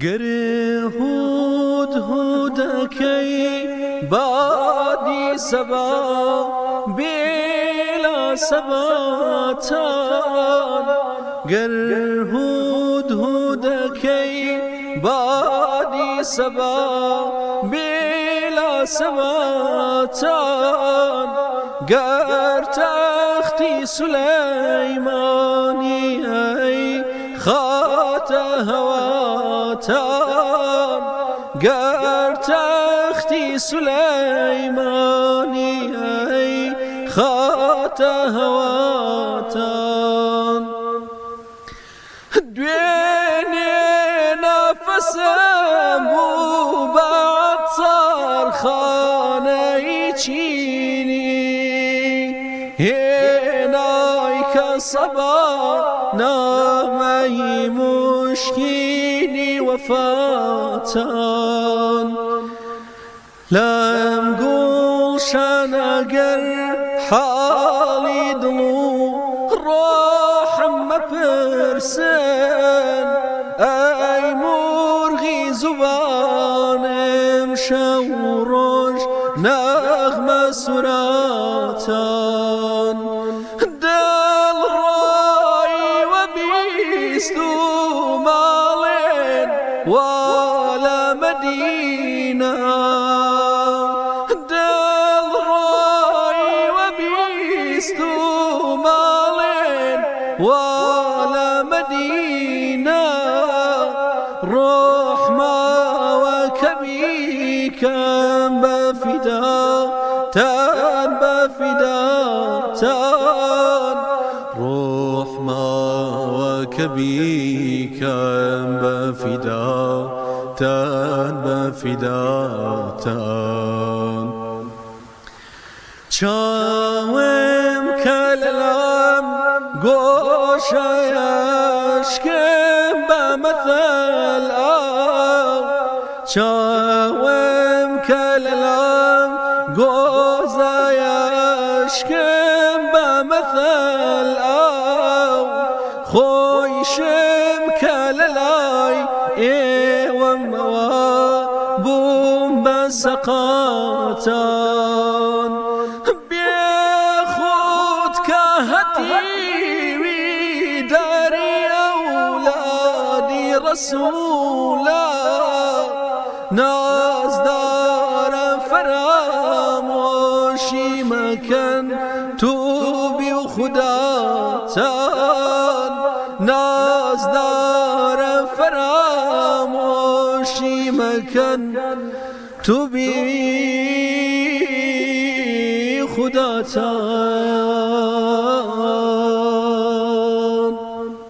گره هودکی بادی سبا بلا سباتان گره هودکی بادی سبا بلا سباتان گر تختی سلیمانی ای خات هواتان گر تختی سلیمانی ای خات هواتان دوینی نفسم بو بعد صار خانه چینی هنای که صبا نامی مشکینی وفاتان لم گلشن اگر حالی دلو روحم مپرسن ای مرغی زبانم شوروش نغمه سراتان دل رای و بیستو مالین والا مدینه دل رای و بیستو مالین والا مدینه روح ما وكبي كان بفدا تان بفدا تان روح ما وكبي كان بفدا تان بفدا تان چاوم کللم گوشایشکم بمثل چاوم کللم گوزایشکم بمثل خویشم کللای ایوم موا بوم بسقاتان بیخود که هتیوی داری اولادی رسولا نازدارم فراموشی مکن توبی و خداتان نازدارم فراموشی مکن توبی خداتان